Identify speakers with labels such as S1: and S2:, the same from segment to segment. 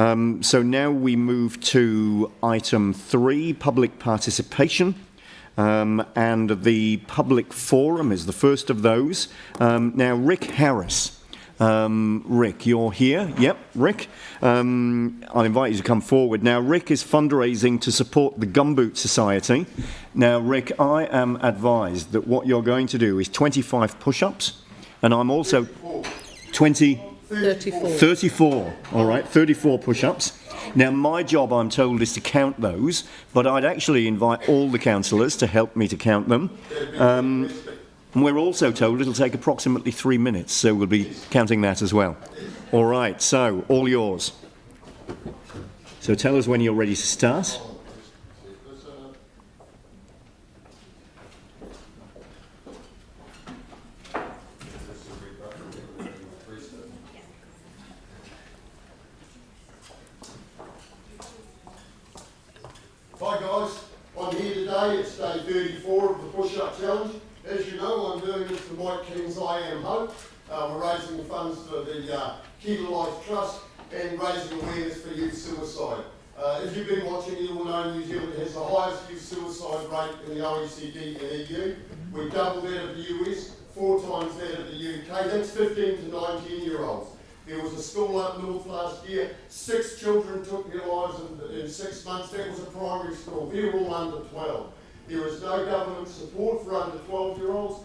S1: So now we move to item 3, public participation. And the public forum is the first of those. Now, Rick Harris. Rick, you're here. Yep, Rick. I'll invite you to come forward. Now, Rick is fundraising to support the Gumboot Society. Now, Rick, I am advised that what you're going to do is 25 push-ups, and I'm also 34. All right, 34 push-ups. Now, my job, I'm told, is to count those, but I'd actually invite all the councillors to help me to count them. And we're also told it'll take approximately 3 minutes, so we'll be counting that as well. All right, so, all yours. So tell us when you're ready to start.
S2: Hi guys, I'm here today, it's day 34 of the push-up challenge. As you know, I'm doing this for Mike King's I Am Hope. We're raising funds for the Key Life Trust and raising awareness for youth suicide. If you've been watching, you will know New Zealand has the highest youth suicide rate in the OECD and EU. We double that of the US, 4 times that of the UK. That's 15 to 19-year-olds. There was a school up north last year, 6 children took their lives in 6 months. That was a primary school. They're all under 12. There is no government support for under 12-year-olds.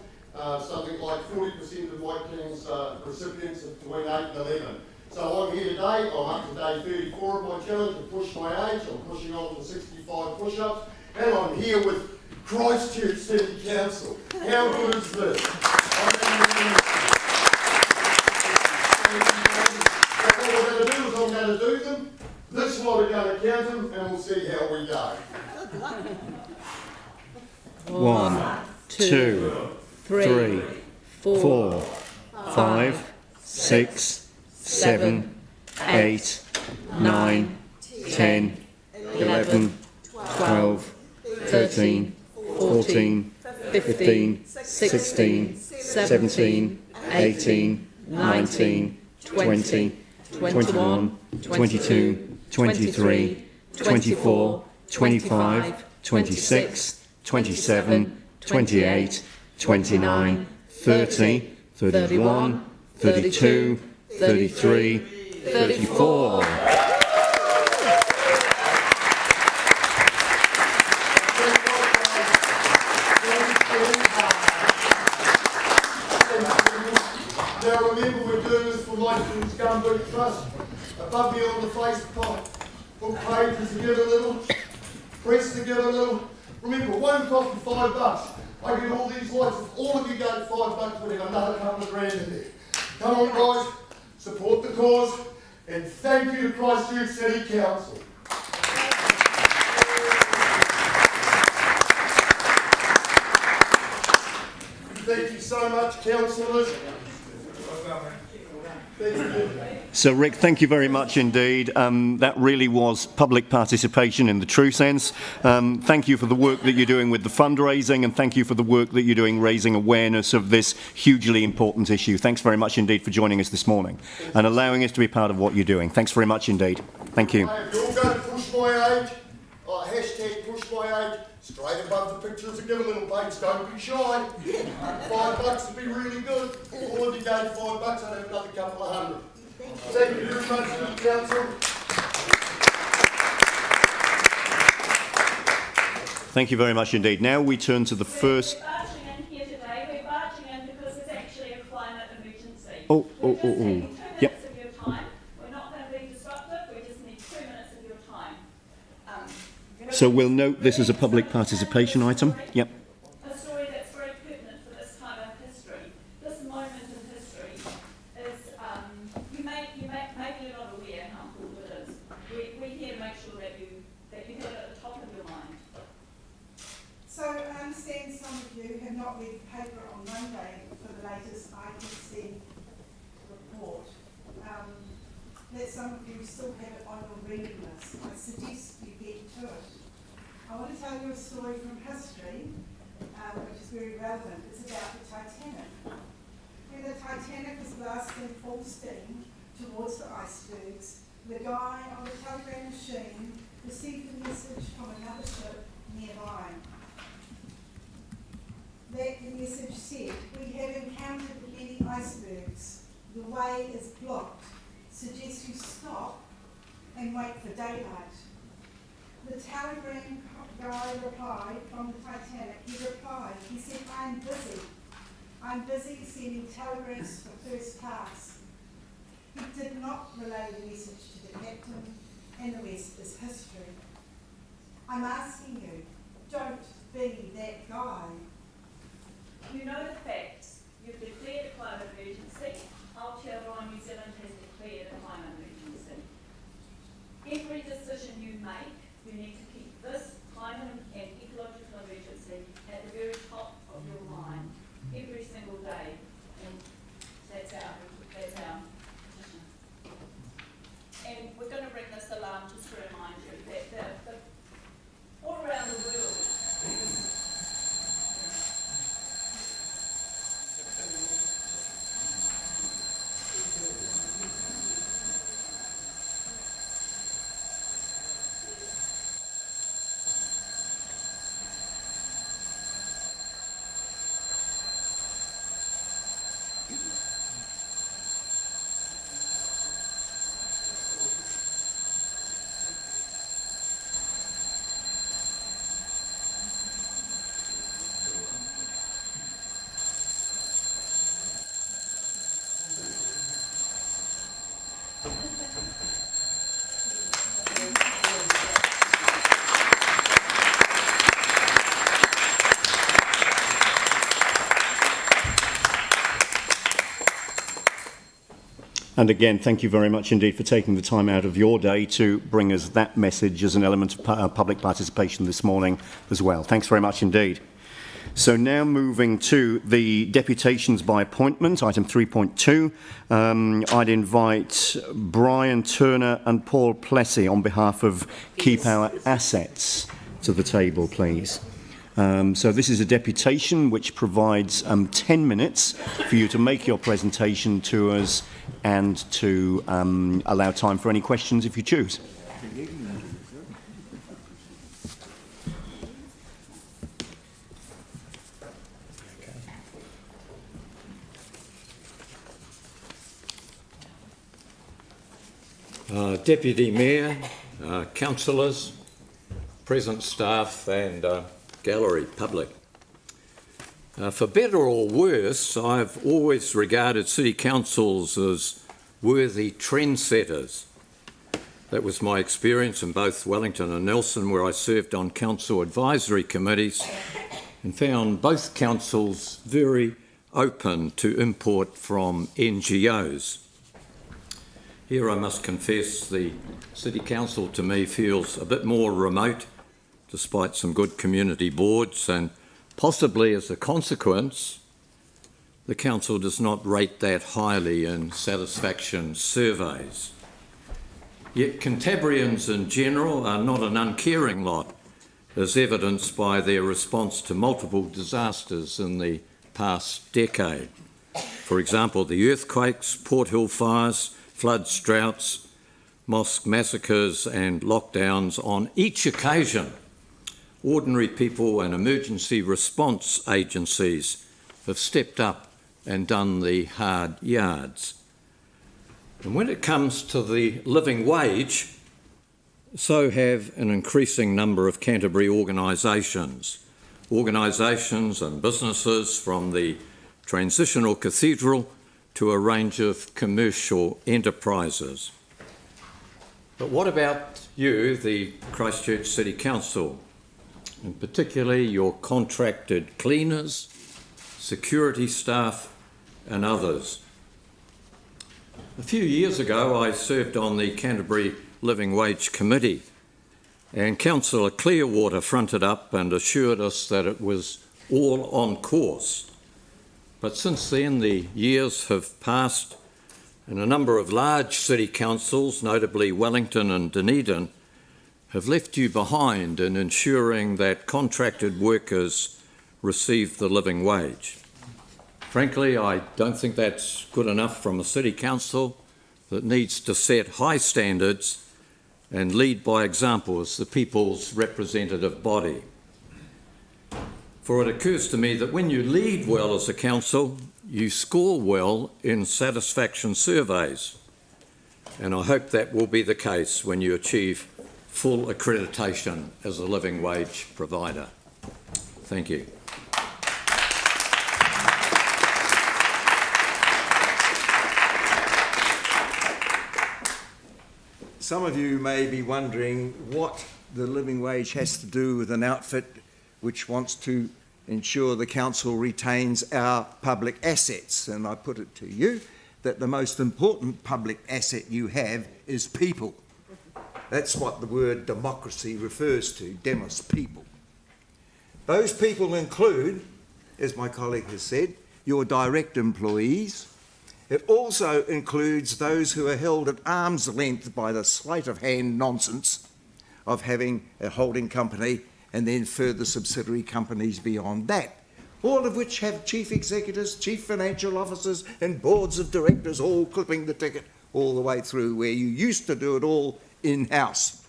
S2: Something like 40% of Mike King's recipients are between 8 and 11. So I'm here today, I'm up to day 34 of my challenge to push my age. I'm pushing on to 65 push-ups. And I'm here with Christchurch City Council. How good is this? I'm going to do them. This lot are going to count them, and we'll see how we go.
S1: 1, 2, 3, 4, 5, 6, 7, 8, 9, 10, 11, 12, 13, 14, 15, 16, 17, 18, 19, 20, 21, 22, 23, 24, 25, 26, 27, 28, 29, 30, 31, 32, 33, 34.
S2: Now remember, we're doing this for Mike King's Gumboot Trust. Above me on the Facebook page is to give a little, press to give a little. Remember, one cost me $5. I get all these lights. If all of you go $5, we'll have another couple of grand in there. Come on, guys, support the cause, and thank you to Christchurch City Council. Thank you so much, councillors. Thank you.
S1: So, Rick, thank you very much indeed. That really was public participation in the true sense. Thank you for the work that you're doing with the fundraising, and thank you for the work that you're doing raising awareness of this hugely important issue. Thanks very much indeed for joining us this morning and allowing us to be part of what you're doing. Thanks very much indeed. Thank you.
S2: If you're going to push my age, hashtag push my age, straight above the pictures and give a little babes, don't be shy. $5 would be really good. All of you gave $5, I'd have another couple of hundred. Thank you very much, Council.
S1: Thank you very much indeed. Now we turn to the first...
S3: We're marching in here today. We're marching in because it's actually a climate emergency.
S1: Oh.
S3: We're just taking 2
S1: Yep.
S3: minutes of your time. We're not going to be disruptive. We just need 2 minutes of your time.
S1: So we'll note this is a public participation item. Yep.
S3: A story that's very pertinent for this time of history. This moment in history is, maybe you're not aware how important it is. We're here to make sure that you have it at the top of your mind.
S4: So I understand some of you have not read the paper on Monday for the latest IPC report. That some of you still have it on your reading list. I suggest you get to it. I want to tell you a story from history, which is very relevant. It's about the Titanic. When the Titanic was blasting full steam towards the icebergs, the guy on the received a message from another ship nearby. The message said, "We have encountered many icebergs. The way is blocked. Suggest you stop and wait for daylight." The telegram guy replied from the Titanic. He said, "I'm busy. I'm busy sending telegrams for first class." He did not relay the message to the captain, and the rest is history. I'm asking you, don't be that guy.
S3: You know the facts. You've declared a climate emergency. Aotearoa New Zealand has declared a climate emergency. Every decision you make, you need to keep this climate and ecological emergency at the very top of your mind every single day. And that's our position. And we're going to bring this alarm just to remind you that all around the world,
S1: And again, thank you very much indeed for taking the time out of your day to bring us that message as an element of public participation this morning as well. Thanks very much indeed. So now moving to the deputations by appointment, item 3.2. I'd invite Brian Turner and Paul Plessy on behalf of Keep Our Assets to the table, please. So this is a deputation which provides 10 minutes for you to make your presentation to us and to allow time for any questions if you choose.
S5: Deputy Mayor, councillors, present staff and gallery public. For better or worse, I've always regarded city councils as worthy trendsetters. That was my experience in both Wellington and Nelson, where I served on council advisory committees and found both councils very open to input from NGOs. Here I must confess the City Council to me feels a bit more remote, despite some good community boards, and possibly as a consequence, the Council does not rate that highly in satisfaction surveys. Yet Cantabrians in general are not an uncaring lot, as evidenced by their response to multiple disasters in the past decade. For example, the earthquakes, Port Hill fires, floods, droughts, mosque massacres and lockdowns. On each occasion, ordinary people and emergency response agencies have stepped up and done the hard yards. And when it comes to the living wage, so have an increasing number of Canterbury organisations and businesses, from the Transitional Cathedral to a range of commercial enterprises. But what about you, the Christchurch City Council, and particularly your contracted cleaners, security staff and others? A few years ago I served on the Canterbury Living Wage Committee, and Councillor Clearwater fronted up and assured us that it was all on course. But since then, the years have passed, and a number of large city councils, notably Wellington and Dunedin, have left you behind in ensuring that contracted workers receive the living wage. Frankly, I don't think that's good enough from a city council that needs to set high standards and lead by example as the people's representative body. For it occurs to me that when you lead well as a council, you score well in satisfaction surveys. And I hope that will be the case when you achieve full accreditation as a living wage provider. Thank you.
S6: Some of you may be wondering what the living wage has to do with an outfit which wants to ensure the council retains our public assets. And I put it to you that the most important public asset you have is people. That's what the word democracy refers to, demos, people. Those people include, as my colleague has said, your direct employees. It also includes those who are held at arm's length by the sleight of hand nonsense of having a holding company and then further subsidiary companies beyond that, all of which have chief executives, chief financial officers and boards of directors all clipping the ticket all the way through, where you used to do it all in-house.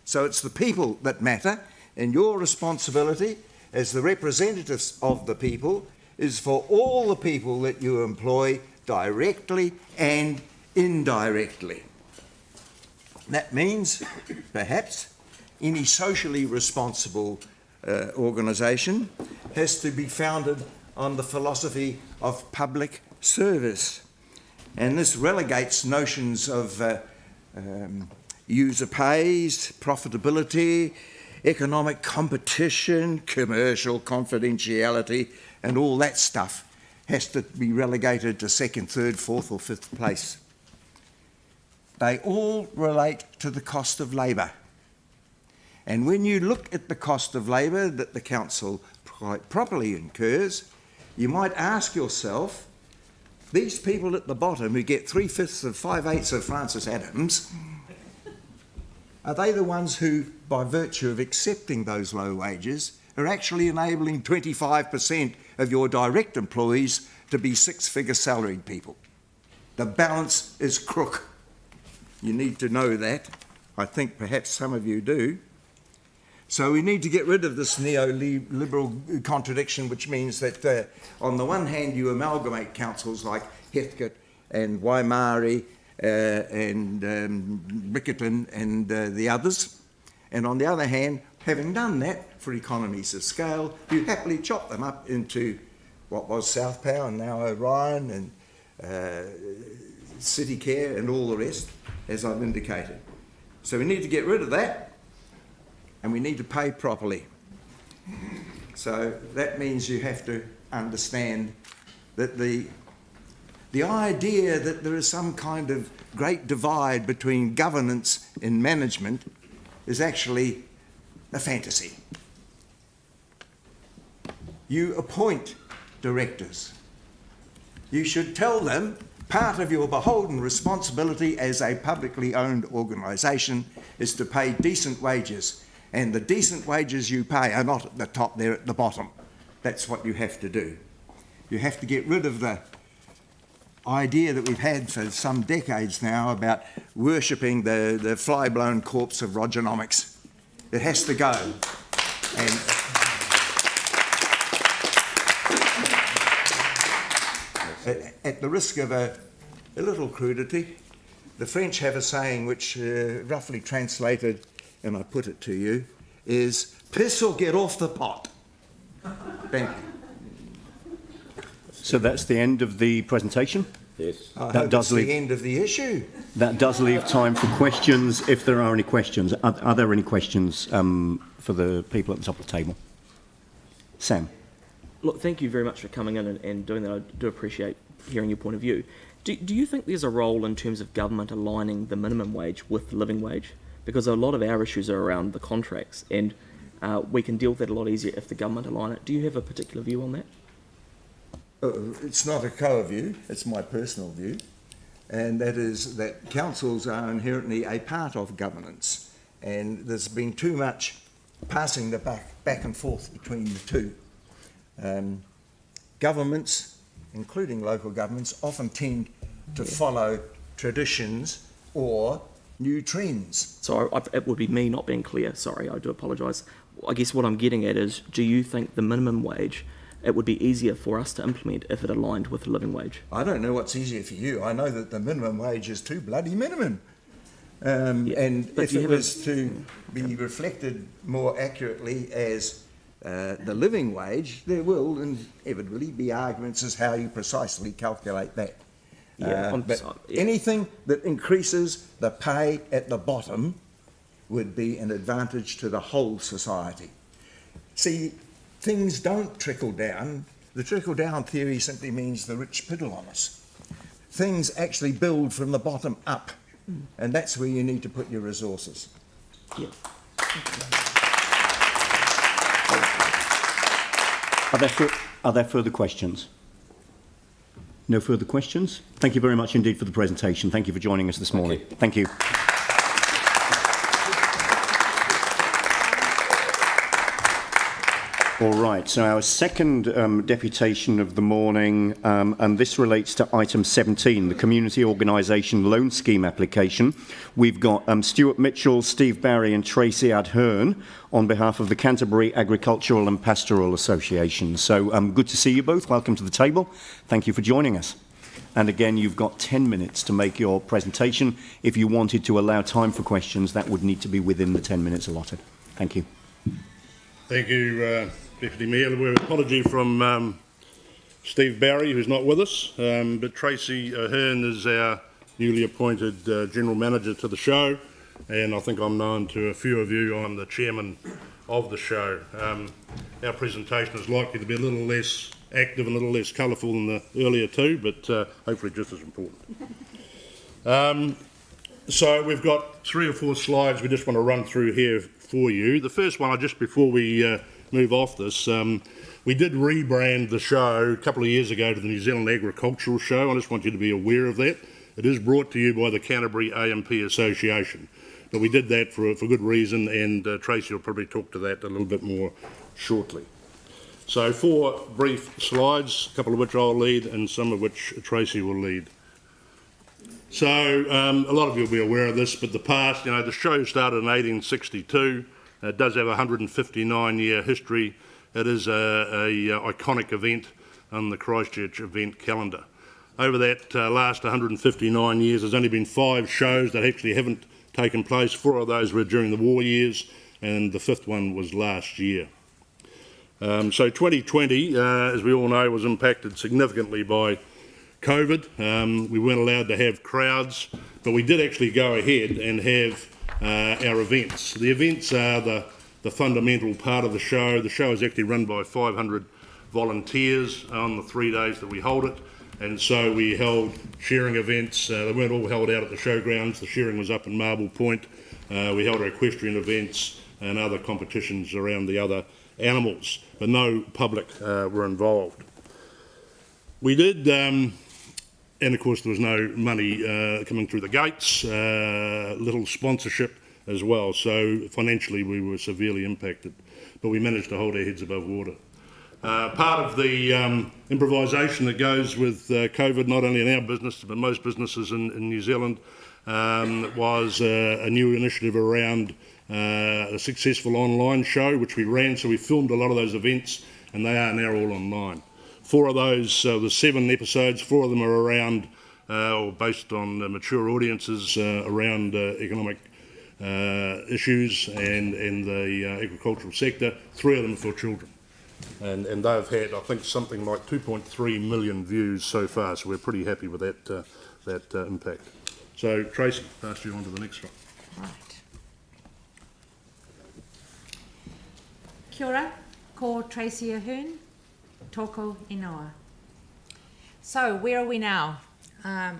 S6: So it's the people that matter, and your responsibility as the representatives of the people is for all the people that you employ directly and indirectly. That means, perhaps, any socially responsible organisation has to be founded on the philosophy of public service. And this relegates notions of user pays, profitability, economic competition, commercial confidentiality, and all that stuff has to be relegated to second, third, fourth or fifth place. They all relate to the cost of labour. And when you look at the cost of labour that the council quite properly incurs, you might ask yourself, these people at the bottom who get 3/5 of 5/8 of Francis Adams, are they the ones who, by virtue of accepting those low wages, are actually enabling 25% of your direct employees to be six-figure salaried people? The balance is crook. You need to know that. I think perhaps some of you do. So we need to get rid of this neoliberal contradiction, which means that on the one hand you amalgamate councils like Heathcote and Waimarie and Riccarton and the others, and on the other hand, having done that for economies of scale, you happily chop them up into what was South Power and now Orion and City Care and all the rest, as I've indicated. So we need to get rid of that, and we need to pay properly. So that means you have to understand that the idea that there is some kind of great divide between governance and management is actually a fantasy. You appoint directors. You should tell them part of your beholden responsibility as a publicly owned organisation is to pay decent wages. And the decent wages you pay are not at the top, they're at the bottom. That's what you have to do. You have to get rid of the idea that we've had for some decades now about worshipping the fly-blown corpse of Rogernomics. It has to go. And at the risk of a little crudity, the French have a saying which roughly translated, and I put it to you, is piss or get off the pot. Thank you.
S1: So that's the end of the presentation.
S5: Yes.
S1: That does
S6: the
S1: leave
S6: end of the issue.
S1: That does leave time for questions, if there are any questions. Are there any questions for the people at the top of the table? Sam.
S7: Look, thank you very much for coming in and doing that. I do appreciate hearing your point of view. Do you think there's a role in terms of government aligning the minimum wage with the living wage? Because a lot of our issues are around the contracts, and we can deal with that a lot easier if the government align it. Do you have a particular view on that?
S6: It's not a COA view, it's my personal view, and that is that councils are inherently a part of governance, and there's been too much passing the back and forth between the two. Governments, including local governments, often tend to follow traditions or new trends.
S7: So it would be me not being clear. Sorry, I do apologise. I guess what I'm getting at is, do you think the minimum wage, it would be easier for us to implement if it aligned with the living wage?
S6: I don't know what's easier for you. I know that the minimum wage is too bloody minimum. And
S7: but
S6: if it was to be reflected more accurately as the living wage, there will inevitably be arguments as how you precisely calculate that. Anything that increases the pay at the bottom would be an advantage to the whole society. See, things don't trickle down. The trickle-down theory simply means the rich piddle on us. Things actually build from the bottom up, and that's where you need to put your resources.
S7: Yeah.
S1: Are there further questions? No further questions? Thank you very much indeed for the presentation. Thank you for joining us this morning. Thank you. All right, so our second deputation of the morning, and this relates to item 17, the Community Organisation Loan Scheme application. We've got Stuart Mitchell, Steve Barry and Tracy Adhern on behalf of the Canterbury Agricultural and Pastoral Association. So good to see you both. Welcome to the table. Thank you for joining us. And again, you've got 10 minutes to make your presentation. If you wanted to allow time for questions, that would need to be within the 10 minutes allotted. Thank you.
S8: Thank you, Deputy Mayor. We're an apology from Steve Barry, who's not with us, but Tracy Ahern is our newly appointed General Manager to the show, and I think I'm known to a few of you. I'm the Chairman of the show. Our presentation is likely to be a little less active and a little less colourful than the earlier two, but hopefully just as important. So we've got 3 or 4 slides we just want to run through here for you. The first one, just before we move off this, we did rebrand the show a couple of years ago to the New Zealand Agricultural Show. I just want you to be aware of that. It is brought to you by the Canterbury AMP Association, but we did that for good reason, and Tracy will probably talk to that a little bit more shortly. So 4 brief slides, a couple of which I'll lead and some of which Tracy will lead. So a lot of you will be aware of this, but the past, the show started in 1862. It does have a 159-year history. It is a iconic event on the Christchurch event calendar. Over that last 159 years, there's only been 5 shows that actually haven't taken place. 4 of those were during the war years, and the 5th one was last year. So 2020, as we all know, was impacted significantly by COVID. We weren't allowed to have crowds, but we did actually go ahead and have our events. The events are the fundamental part of the show. The show is actually run by 500 volunteers on the 3 days that we hold it, and so we held sharing events. They weren't all held out at the showgrounds. The sharing was up in Marble Point. We held our equestrian events and other competitions around the other animals, but no public were involved. We did, and of course there was no money coming through the gates, little sponsorship as well, so financially we were severely impacted, but we managed to hold our heads above water. Part of the improvisation that goes with COVID, not only in our business but most businesses in New Zealand, was a new initiative around a successful online show which we ran. So we filmed a lot of those events and they are now all online. 4 of those, there's 7 episodes, 4 of them are around or based on mature audiences around economic issues and the agricultural sector. 3 of them are for children, and they've had, I think, something like 2.3 million views so far, so we're pretty happy with that impact. So Tracy, pass you on to the next one.
S9: Right. Kia ora, ko Tracy Ahern, toko inoa. So where are we now?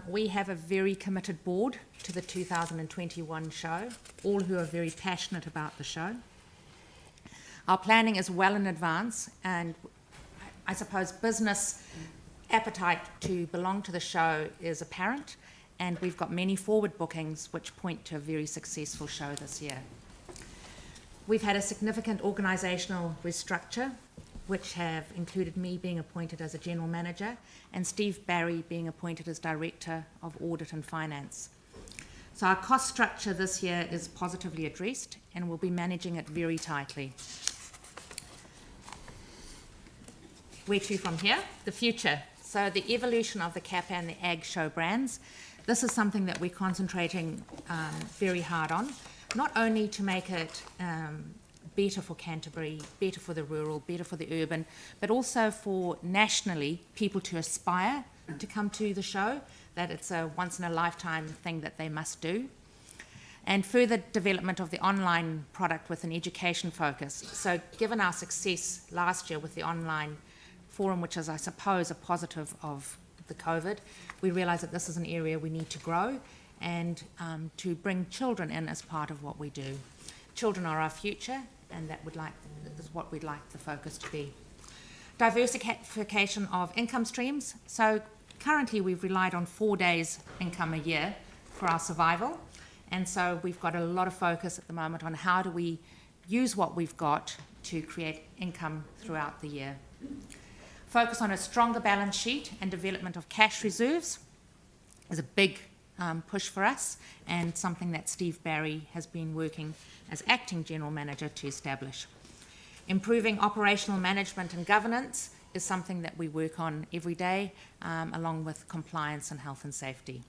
S9: We have a very committed board to the 2021 show, all who are very passionate about the show. Our planning is well in advance, and I suppose business appetite to belong to the show is apparent, and we've got many forward bookings which point to a very successful show this year. We've had a significant organisational restructure, which have included me being appointed as a General Manager and Steve Barry being appointed as Director of Audit and Finance. So our cost structure this year is positively addressed, and we'll be managing it very tightly. Where to from here? The future. So the evolution of the Kappa and the Ag Show brands. This is something that we're concentrating very hard on, not only to make it better for Canterbury, better for the rural, better for the urban, but also for nationally people to aspire to come to the show, that it's a once-in-a-lifetime thing that they must do. And further development of the online product with an education focus. So given our success last year with the online forum, which is, I suppose, a positive of the COVID, we realise that this is an area we need to grow and to bring children in as part of what we do. Children are our future, and that is what we'd like the focus to be. Diversification of income streams. So currently we've relied on 4 days income a year for our survival, and so we've got a lot of focus at the moment on how do we use what we've got to create income throughout the year. Focus on a stronger balance sheet and development of cash reserves is a big push for us, and something that Steve Barry has been working as acting general manager to establish. Improving operational management and governance is something that we work on every day, along with compliance and health and safety.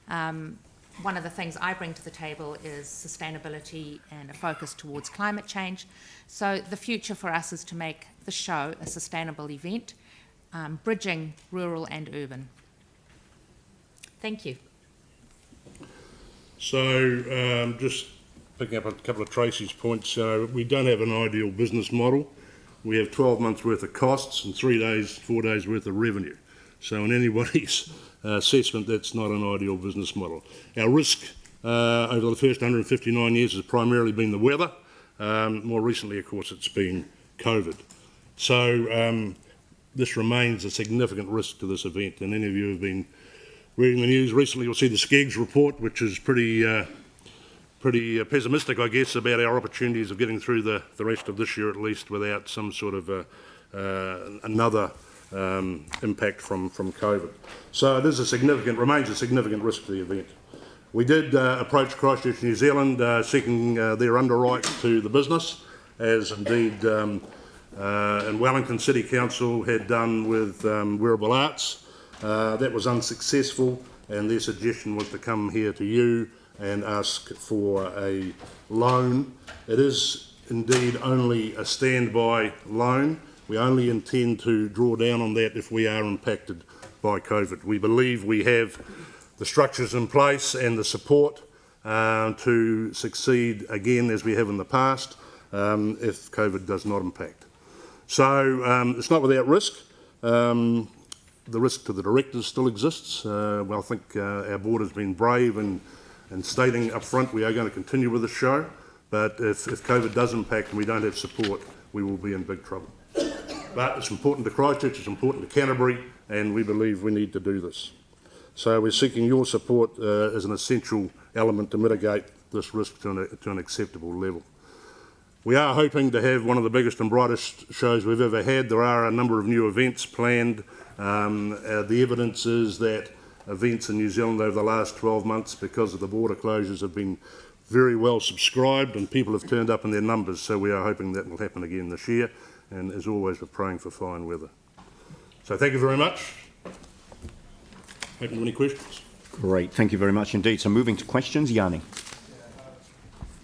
S9: One of the things I bring to the table is sustainability and a focus towards climate change. So the future for us is to make the show a sustainable event, bridging rural and urban. Thank you.
S8: So just picking up a couple of Tracy's points, we don't have an ideal business model. We have 12 months worth of costs and 4 days worth of revenue. So in anybody's assessment, that's not an ideal business model. Our risk over the first 159 years has primarily been the weather. More recently, of course, it's been COVID. So this remains a significant risk to this event, and any of you who have been reading the news recently will see the Skeggs report, which is pretty pessimistic, I guess, about our opportunities of getting through the rest of this year at least without some sort of another impact from COVID. So it is remains a significant risk to the event. We did approach Christchurch, New Zealand, seeking their underwrite to the business, as indeed and Wellington City Council had done with Wearable Arts. That was unsuccessful, and their suggestion was to come here to you and ask for a loan. It is indeed only a standby loan. We only intend to draw down on that if we are impacted by COVID. We believe we have the structures in place and the support to succeed again as we have in the past if COVID does not impact. So it's not without risk. The risk to the directors still exists. Well, I think our board has been brave in stating up front we are going to continue with the show, but if COVID does impact and we don't have support, we will be in big trouble. But it's important to Christchurch, it's important to Canterbury, and we believe we need to do this. So we're seeking your support as an essential element to mitigate this risk to an acceptable level. We are hoping to have one of the biggest and brightest shows we've ever had. There are a number of new events planned. The evidence is that events in New Zealand over the last 12 months, because of the border closures, have been very well subscribed and people have turned up in their numbers, so we are hoping that will happen again this year, and as always we're praying for fine weather. So thank you very much. Open to any questions?
S1: Great, thank you very much indeed. So moving to questions, Yanni.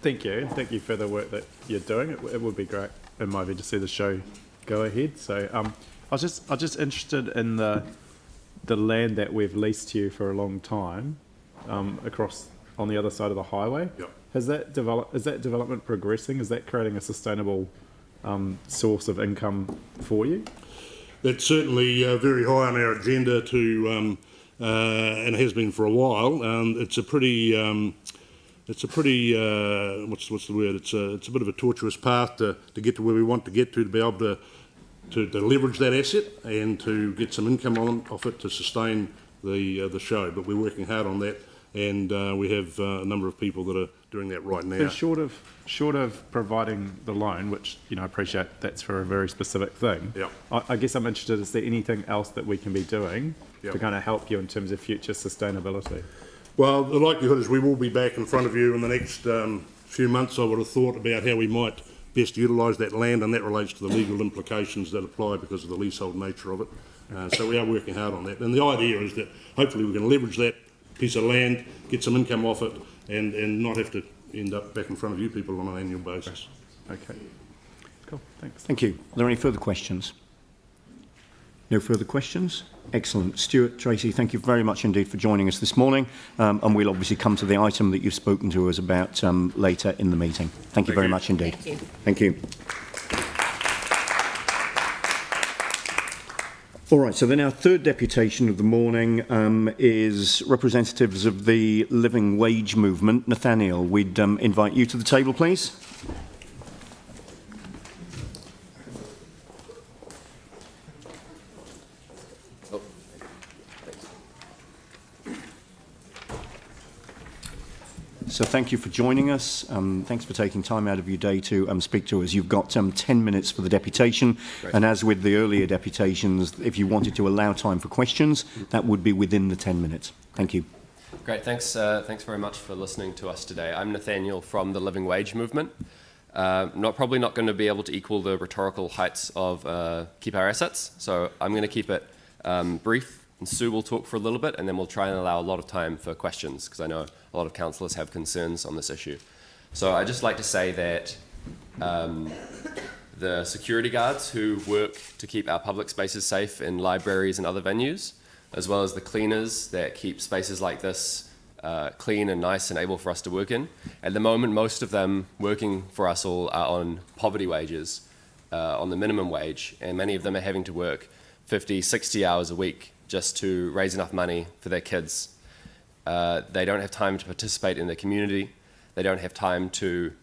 S10: Thank you, and thank you for the work that you're doing. It would be great, in my view, to see the show go ahead. So I was just interested in the land that we've leased to you for a long time, across on the other side of the highway.
S8: Yep.
S10: Is that development progressing? Is that creating a sustainable source of income for you?
S8: That's certainly very high on our agenda to, and has been for a while. It's a pretty what's the word? It's a bit of a tortuous path to get to where we want to get to be able to leverage that asset and to get some income off it to sustain the show. But we're working hard on that, and we have a number of people that are doing that right now.
S10: So short of providing the loan, which I appreciate that's for a very specific thing.
S8: Yeah.
S10: I guess I'm interested. Is there anything else that we can be doing
S8: Yep.
S10: to kind of help you in terms of future sustainability?
S8: Well, the likelihood is we will be back in front of you in the next few months, I would have thought, about how we might best utilise that land, and that relates to the legal implications that apply because of the leasehold nature of it. So we are working hard on that. And the idea is that hopefully we can leverage that piece of land, get some income off it, and not have to end up back in front of you people on an annual basis.
S10: Okay. Cool. Thanks.
S1: Thank you. Are there any further questions? No further questions? Excellent. Stuart, Tracy, thank you very much indeed for joining us this morning. And we'll obviously come to the item that you've spoken to us about later in the meeting. Thank you very much indeed. Thank you. All right, so then our third deputation of the morning is representatives of the living wage movement. Nathaniel, we'd invite you to the table, please. So thank you for joining us. Thanks for taking time out of your day to speak to us. You've got 10 minutes for the deputation. Great. And as with the earlier deputations, if you wanted to allow time for questions, that would be within the 10 minutes. Thank you.
S11: Great, thanks very much for listening to us today. I'm Nathaniel from the Living Wage Movement. Probably not going to be able to equal the rhetorical heights of Keep Our Assets, so I'm going to keep it brief. And Sue will talk for a little bit, and then we'll try and allow a lot of time for questions, because I know a lot of councillors have concerns on this issue. So I'd just like to say that the security guards who work to keep our public spaces safe in libraries and other venues, as well as the cleaners that keep spaces like this clean and nice and able for us to work in. At the moment, most of them working for us all are on poverty wages, on the minimum wage, and many of them are having to work 50, 60 hours a week just to raise enough money for their kids. They don't have time to participate in their community. They don't have time to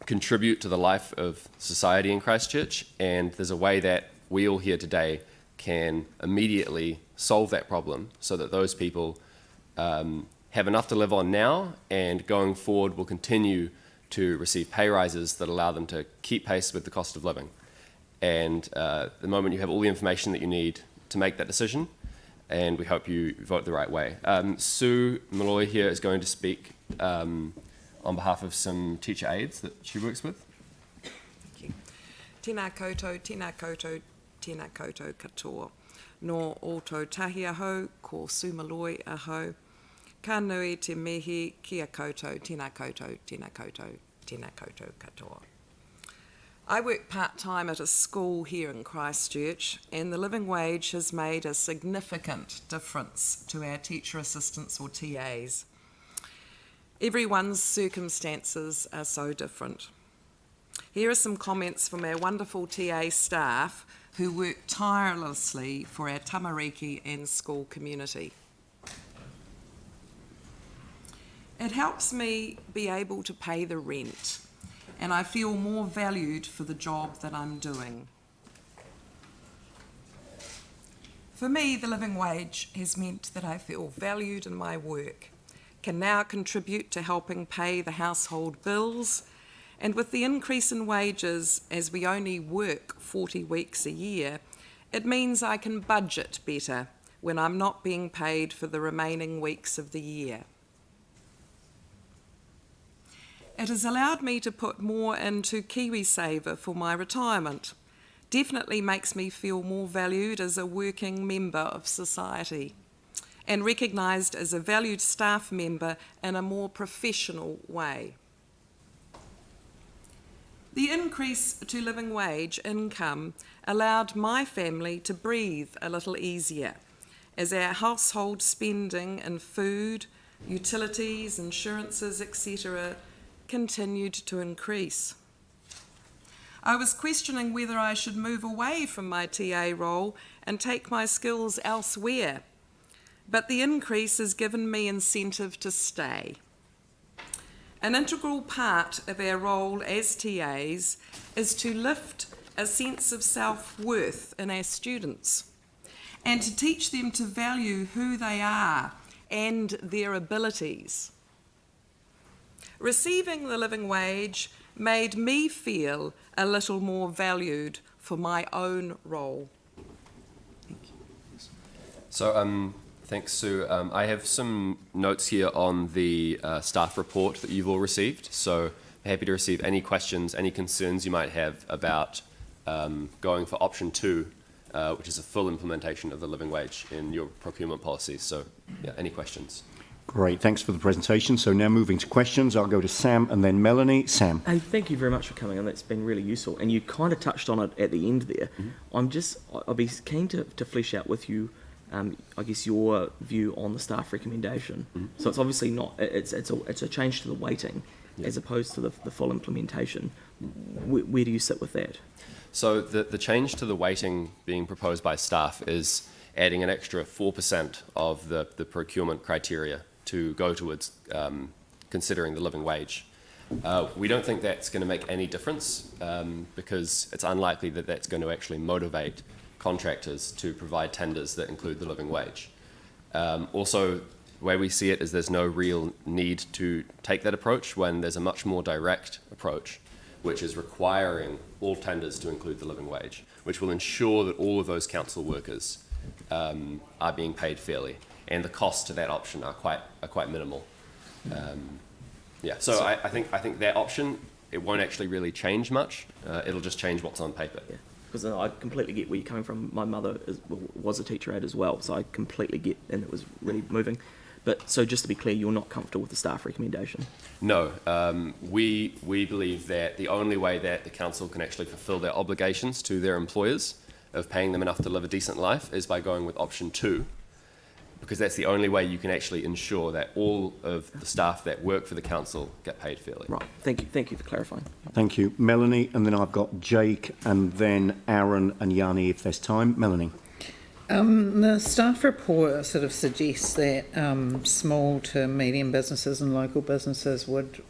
S11: contribute to the life of society in Christchurch, and there's a way that we all here today can immediately solve that problem so that those people have enough to live on now, and going forward will continue to receive pay rises that allow them to keep pace with the cost of living. And at the moment you have all the information that you need to make that decision, and we hope you vote the right way. Sue Malloy here is going to speak on behalf of some teacher aides that she works with.
S12: Thank you. Tēnā koutou, tēnā koutou, tēnā koutou katoa. No auto tahi ahau, ko Sue Malloy ahau. Ka nui te mihi kia koutou, tēnā koutou, tēnā koutou, tēnā koutou katoa. I work part-time at a school here in Christchurch, and the living wage has made a significant difference to our teacher assistants or TAs. Everyone's circumstances are so different. Here are some comments from our wonderful TA staff who work tirelessly for our tamariki and school community. It helps me be able to pay the rent, and I feel more valued for the job that I'm doing. For me, the living wage has meant that I feel valued in my work, can now contribute to helping pay the household bills, and with the increase in wages, as we only work 40 weeks a year, it means I can budget better when I'm not being paid for the remaining weeks of the year. It has allowed me to put more into KiwiSaver for my retirement. Definitely makes me feel more valued as a working member of society and recognised as a valued staff member in a more professional way. The increase to living wage income allowed my family to breathe a little easier as our household spending in food, utilities, insurances, etc. continued to increase. I was questioning whether I should move away from my TA role and take my skills elsewhere, but the increase has given me incentive to stay. An integral part of our role as TAs is to lift a sense of self-worth in our students and to teach them to value who they are and their abilities. Receiving the living wage made me feel a little more valued for my own role.
S11: So Thanks, Sue. I have some notes here on the staff report that you've all received, so happy to receive any questions, any concerns you might have about going for option 2, which is a full implementation of the living wage in your procurement policies. So, yeah, any questions?
S1: Great, thanks for the presentation. So now moving to questions, I'll go to Sam and then Melanie. Sam.
S7: Hey, thank you very much for coming on. That's been really useful. And you kind of touched on it at the end there. I'll be keen to flesh out with you, I guess, your view on the staff recommendation. So it's obviously not, it's a change to the weighting as opposed to the full implementation. Where do you sit with that?
S11: So the change to the weighting being proposed by staff is adding an extra 4% of the procurement criteria to go towards considering the living wage. We don't think that's going to make any difference because it's unlikely that that's going to actually motivate contractors to provide tenders that include the living wage. Also, the way we see it is there's no real need to take that approach when there's a much more direct approach, which is requiring all tenders to include the living wage, which will ensure that all of those council workers are being paid fairly, and the costs to that option are quite minimal. So I think that option, it won't actually really change much. It'll just change what's on paper.
S7: Yeah, because I completely get where you're coming from. My mother was a teacher aide as well, so I completely get, and it was really moving. But so just to be clear, you're not comfortable with the staff recommendation?
S11: No, we believe that the only way that the council can actually fulfil their obligations to their employers of paying them enough to live a decent life is by going with option 2, because that's the only way you can actually ensure that all of the staff that work for the council get paid fairly.
S7: Right. Thank you for clarifying.
S1: Thank you. Melanie, and then I've got Jake, and then Aaron and Yanni if there's time. Melanie.
S13: The staff report sort of suggests that small to medium businesses and local businesses would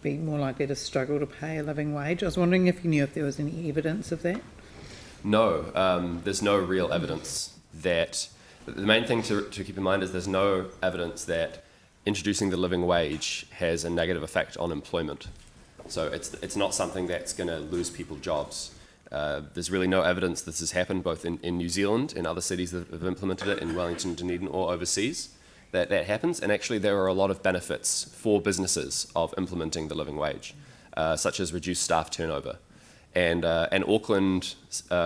S13: be more likely to struggle to pay a living wage. I was wondering if you knew if there was any evidence of that?
S11: No, there's no real evidence that. The main thing to keep in mind is there's no evidence that introducing the living wage has a negative effect on employment. So it's not something that's going to lose people jobs. There's really no evidence this has happened both in New Zealand, in other cities that have implemented it, in Wellington, Dunedin, or overseas, that happens. And actually there are a lot of benefits for businesses of implementing the living wage, such as reduced staff turnover. And an Auckland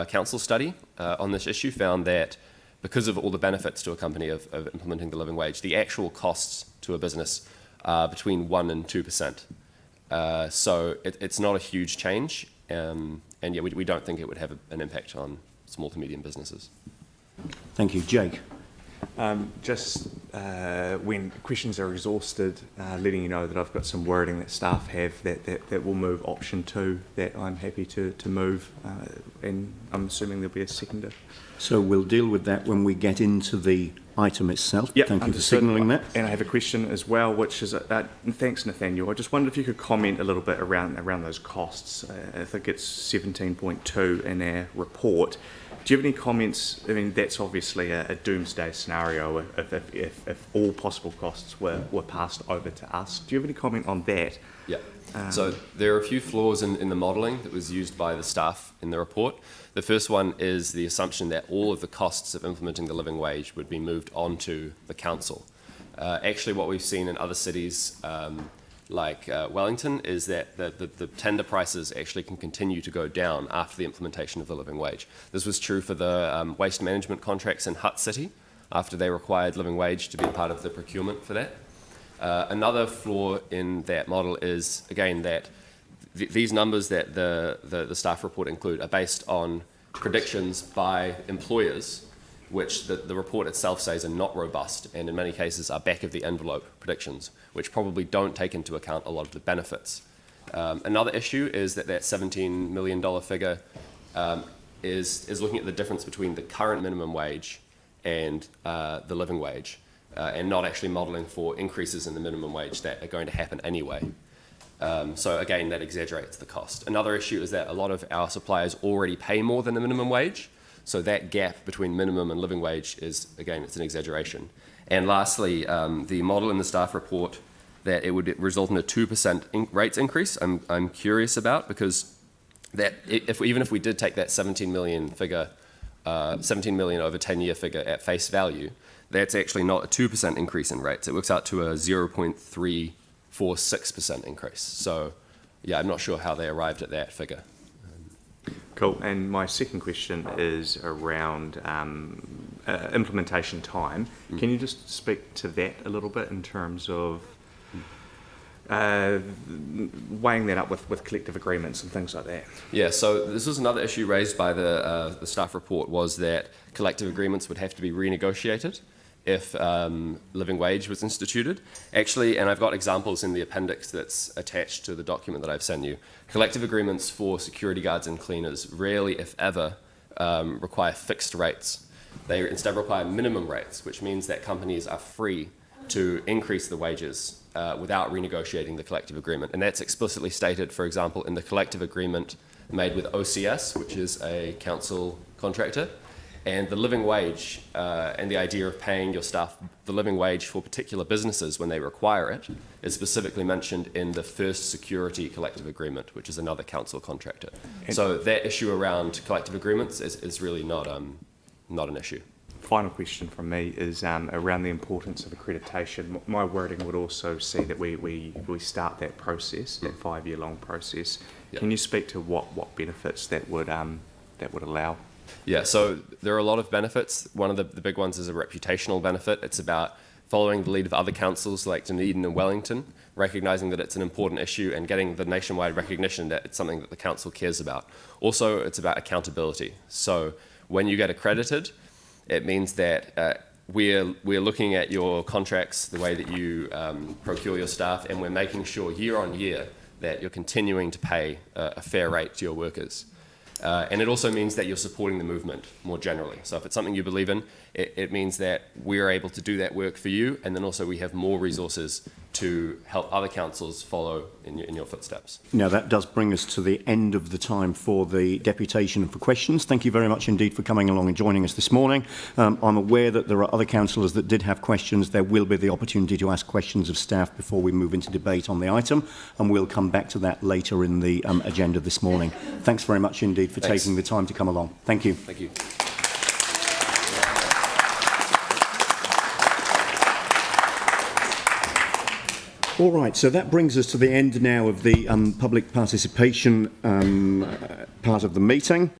S11: council study on this issue found that because of all the benefits to a company of implementing the living wage, the actual costs to a business are between 1% and 2%. So it's not a huge change. And yeah, we don't think it would have an impact on small to medium businesses.
S1: Thank you. Jake.
S14: When questions are exhausted, letting you know that I've got some wording that staff have that will move option 2 that I'm happy to move, and I'm assuming there'll be a seconder.
S1: So we'll deal with that when we get into the item itself.
S14: Yep,
S1: Thank you for
S14: understood.
S1: signalling that.
S14: And I have a question as well, which is, and thanks Nathaniel, I just wondered if you could comment a little bit around those costs. I think it's 17.2 in our report. Do you have any comments? I mean, that's obviously a doomsday scenario if all possible costs were passed over to us. Do you have any comment on that?
S11: Yeah. So there are a few flaws in the modelling that was used by the staff in the report. The first one is the assumption that all of the costs of implementing the living wage would be moved onto the council. Actually, what we've seen in other cities like Wellington is that the tender prices actually can continue to go down after the implementation of the living wage. This was true for the waste management contracts in Hutt City after they required living wage to be a part of the procurement for that. Another flaw in that model is, again, that these numbers that the staff report include are based on predictions by employers, which the report itself says are not robust and in many cases are back of the envelope predictions, which probably don't take into account a lot of the benefits. Another issue is that $17 million figure is looking at the difference between the current minimum wage and the living wage, and not actually modelling for increases in the minimum wage that are going to happen anyway. So again, that exaggerates the cost. Another issue is that a lot of our suppliers already pay more than the minimum wage, so that gap between minimum and living wage is, again, it's an exaggeration. And lastly, the model in the staff report that it would result in a 2% rates increase, I'm curious about, because that even if we did take that 17 million figure, 17 million over 10-year figure at face value, that's actually not a 2% increase in rates. It works out to a 0.346% increase. So, yeah, I'm not sure how they arrived at that figure.
S14: Cool. And my second question is around implementation time. Can you just speak to that a little bit in terms of weighing that up with collective agreements and things like that?
S11: Yeah, so this was another issue raised by the staff report, was that collective agreements would have to be renegotiated if living wage was instituted. Actually, and I've got examples in the appendix that's attached to the document that I've sent you, collective agreements for security guards and cleaners rarely, if ever, require fixed rates. They instead require minimum rates, which means that companies are free to increase the wages without renegotiating the collective agreement. And that's explicitly stated, for example, in the collective agreement made with OCS, which is a council contractor. And the living wage and the idea of paying your staff the living wage for particular businesses when they require it is specifically mentioned in the First Security Collective Agreement, which is another council contractor. So that issue around collective agreements is really not an issue.
S14: Final question from me is around the importance of accreditation. My wording would also see that we start that process, that 5-year-long process.
S11: Yeah.
S14: Can you speak to what benefits that would allow?
S11: Yeah, so there are a lot of benefits. One of the big ones is a reputational benefit. It's about following the lead of other councils like Dunedin and Wellington, recognising that it's an important issue and getting the nationwide recognition that it's something that the council cares about. Also, it's about accountability. So when you get accredited, it means that we're looking at your contracts, the way that you procure your staff, and we're making sure year on year that you're continuing to pay a fair rate to your workers. And it also means that you're supporting the movement more generally. So if it's something you believe in, it means that we're able to do that work for you, and then also we have more resources to help other councils follow in your footsteps.
S1: Now that does bring us to the end of the time for the deputation and for questions. Thank you very much indeed for coming along and joining us this morning. I'm aware that there are other councillors that did have questions. There will be the opportunity to ask questions of staff before we move into debate on the item, and we'll come back to that later in the agenda this morning. Thanks very much indeed for taking the time to come along. Thank you.
S11: Thank you.
S1: All right, so that brings us to the end now of the public participation part of the meeting.